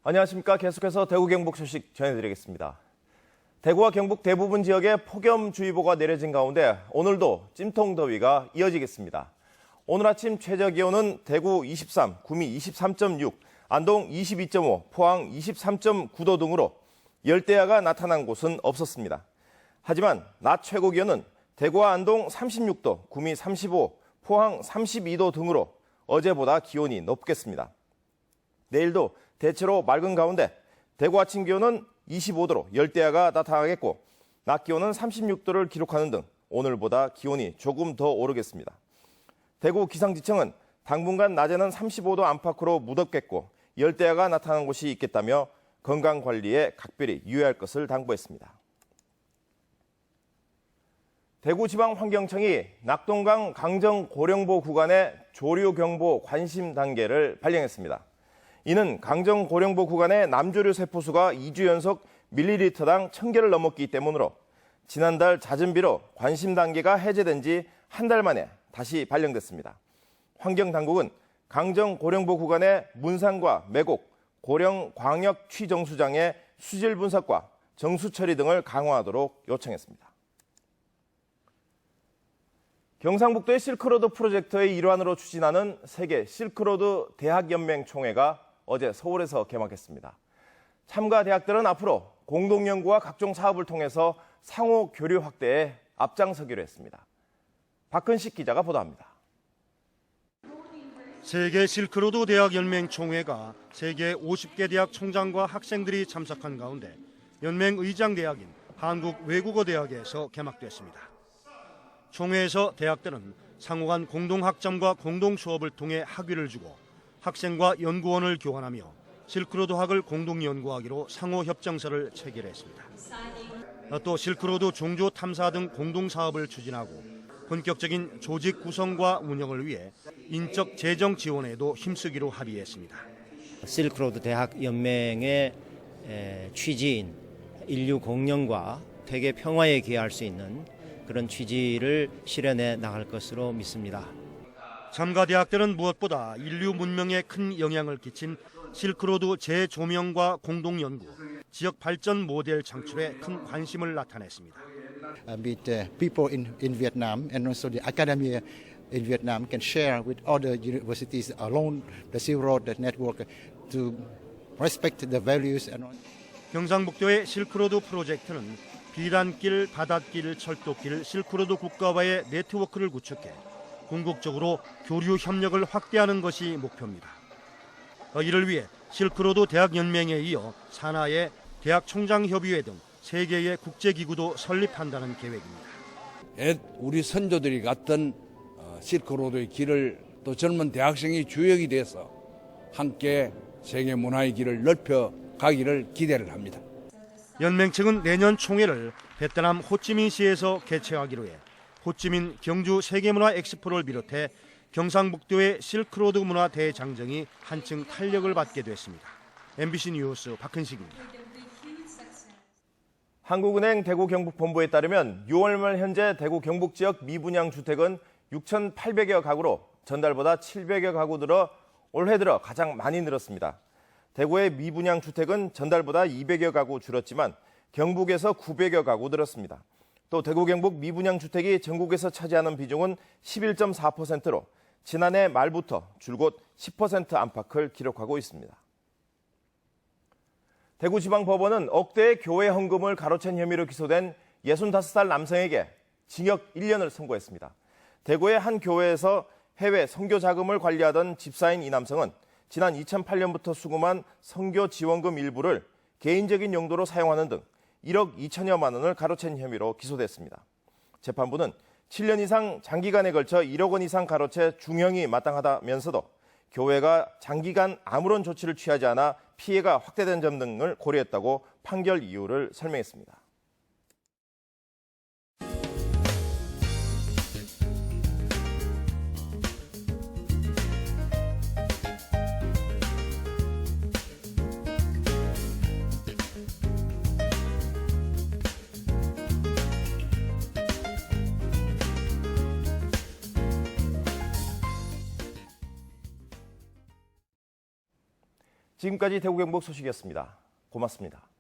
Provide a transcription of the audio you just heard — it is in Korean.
안녕하십니까. 계속해서 대구 경북 소식 전해드리겠습니다. 대구와 경북 대부분 지역에 폭염주의보가 내려진 가운데 오늘도 찜통더위가 이어지겠습니다. 오늘 아침 최저기온은 대구 23, 구미 23.6, 안동 22.5, 포항 23.9도 등으로 열대야가 나타난 곳은 없었습니다. 하지만 낮 최고기온은 대구와 안동 36도, 구미 35, 포항 32도 등으로 어제보다 기온이 높겠습니다. 내일도 대체로 맑은 가운데 대구 아침 기온은 25도로 열대야가 나타나겠고 낮 기온은 36도를 기록하는 등 오늘보다 기온이 조금 더 오르겠습니다. 대구 기상지청은 당분간 낮에는 35도 안팎으로 무덥겠고 열대야가 나타나는 곳이 있겠다며 건강관리에 각별히 유의할 것을 당부했습니다. 대구지방환경청이 낙동강 강정고령보 구간의 조류경보 관심 단계를 발령했습니다. 이는 강정고령보 구간의 남조류 세포수가 2주 연속 밀리리터당 1000개를 넘었기 때문으로 지난달 잦은 비로 관심 단계가 해제된 지 한 달 만에 다시 발령됐습니다. 환경당국은 강정고령보 구간의 문산과 매곡, 고령광역취정수장의 수질 분석과 정수 처리 등을 강화하도록 요청했습니다. 경상북도의 실크로드 프로젝트의 일환으로 추진하는 세계 실크로드 대학연맹 총회가 어제 서울에서 개막했습니다. 참가 대학들은 앞으로 공동연구와 각종 사업을 통해서 상호 교류 확대에 앞장서기로 했습니다. 박근식 기자가 보도합니다. 세계 실크로드 대학연맹 총회가 세계 50개 대학 총장과 학생들이 참석한 가운데 연맹 의장 대학인 한국외국어대학에서 개막됐습니다. 총회에서 대학들은 상호 간 공동학점과 공동수업을 통해 학위를 주고 학생과 연구원을 교환하며 실크로드학을 공동연구하기로 상호협정서를 체결했습니다. 또 실크로드 종조 탐사 등 공동사업을 추진하고 본격적인 조직 구성과 운영을 위해 인적 재정 지원에도 힘쓰기로 합의했습니다. 실크로드 대학 연맹의 취지인 인류 공영과 세계 평화에 기여할 수 있는 그런 취지를 실현해 나갈 것으로 믿습니다. 참가 대학들은 무엇보다 인류 문명에 큰 영향을 끼친 실크로드 재조명과 공동연구, 지역 발전 모델 창출에 큰 관심을 나타냈습니다. With the people in Vietnam and also the academia in Vietnam can share with other universities along the Silk Road network to respect the values and. 경상북도의 실크로드 프로젝트는 비단길, 바닷길, 철도길, 실크로드 국가와의 네트워크를 구축해 궁극적으로 교류 협력을 확대하는 것이 목표입니다. 이를 위해 실크로드 대학연맹에 이어 산하의 대학총장협의회 등 3개의 국제기구도 설립한다는 계획입니다. 우리 선조들이 갔던 실크로드의 길을 또 젊은 대학생이 주역이 돼서 함께 세계 문화의 길을 넓혀 가기를 기대를 합니다. 연맹 측은 내년 총회를 베트남 호치민시에서 개최하기로 해 호치민 경주 세계문화 엑스포를 비롯해 경상북도의 실크로드 문화 대장정이 한층 탄력을 받게 됐습니다. MBC 뉴스 박근식입니다. 한국은행 대구 경북본부에 따르면 6월 말 현재 대구 경북 지역 미분양 주택은 6,800여 가구로 전달보다 700여 가구 늘어 올해 들어 가장 많이 늘었습니다. 대구의 미분양 주택은 전달보다 200여 가구 줄었지만 경북에서 900여 가구 늘었습니다. 또 대구 경북 미분양 주택이 전국에서 차지하는 비중은 11.4%로 지난해 말부터 줄곧 10% 안팎을 기록하고 있습니다. 대구지방법원은 억대의 교회 헌금을 가로챈 혐의로 기소된 65살 남성에게 징역 1년을 선고했습니다. 대구의 한 교회에서 해외 선교 자금을 관리하던 집사인 이 남성은 지난 2008년부터 수금한 선교 지원금 일부를 개인적인 용도로 사용하는 등 1억 2천여만 원을 가로챈 혐의로 기소됐습니다. 재판부는 7년 이상 장기간에 걸쳐 1억 원 이상 가로채 중형이 마땅하다면서도 교회가 장기간 아무런 조치를 취하지 않아 피해가 확대된 점 등을 고려했다고 판결 이유를 설명했습니다. 지금까지 대구 경북 소식이었습니다. 고맙습니다.